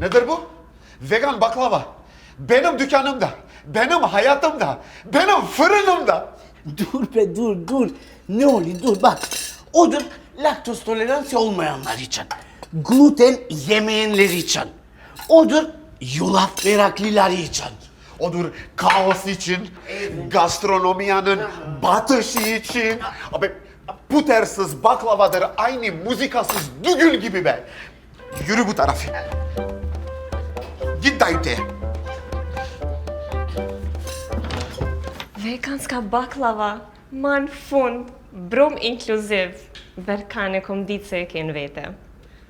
Nedir bu? Vegan baklava. Benim dükkanımda, benim hayatımda, benim fırınımda. Dur be dur. Ne oluyor dur bak. Odur laktoz toleransı olmayanlar için. Gluten yemeyenler için. Odur yulaf meraklıları için. Odur kaos için, gastronomiyanın batışı için. Abi putersız baklavadır aynı muzikasız dügül gibi be. Yürü bu tarafı. Git dayıteye. Veganska baklava, man fun, brom инклюзив, веркане кондице кен вете.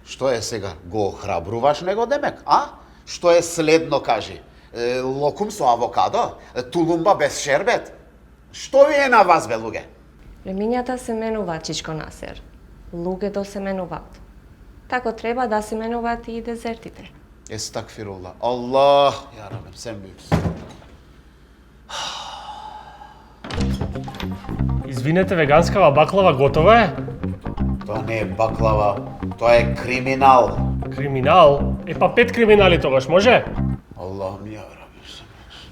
Што е сега? Го храбруваш него демек, а? Што е следно, кажи? Локум со авокадо? Тулумба без шербет? Што ви е на вас, бе, луѓе? Племињата се менуваат, чичко Насер. Луѓето се менуваат. Тако треба да се менуваат и дезертите. Estağfirullah. Allah ya Rabbim sen büyüksün. Извинете, веганскава баклава готова е? Тоа не е баклава, тоа е криминал. Криминал? Е па 5 криминали тогаш, може? Allah'ım ya Rabbim sen büyüksün.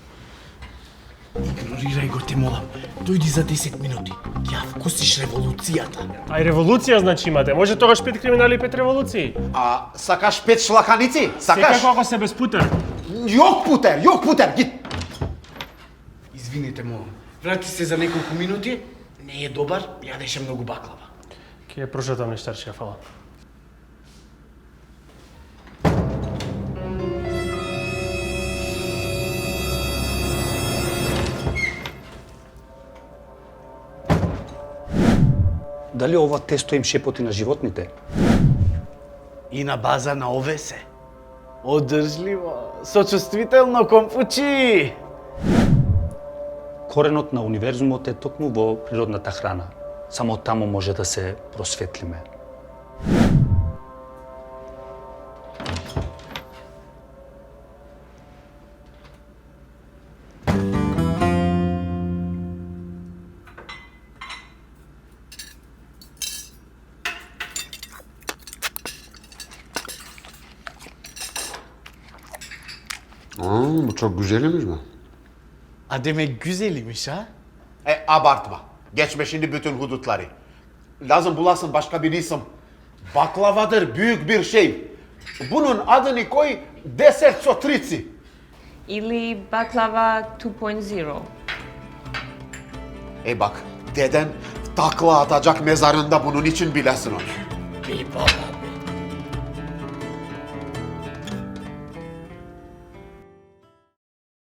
Игнорирај го те молам. Дојди за 10 минути. Ја вкусиш револуцијата. Ај револуција значи имате. Може тогаш 5 криминали и 5 револуции? А сакаш 5 шлаканици? Сакаш? Секако ако се без путер. Јок путер, гит. Извинете молам. Врати се за неколку минути. Не е добар, јадеше многу баклава. Ке ја прошатам нештарчија, фала. Дали ова тесто им шепоти на животните? И на база на ОВС. Одржливо, сочувствително кон пучи. Коренот на универзумот е токму во природната храна. Само таму може да се просветлиме. Bu çok güzelmiş mi? А demek güzel imiş ha? Abartma. Geçme şimdi bütün hudutları. Lazım bulasın başka bir isim. Baklavadır büyük bir şey. Bunun adını koy desert sotrici. Или баклава 2.0. Bak deden takla atacak mezarında bunun için bilesin onu. Ey baba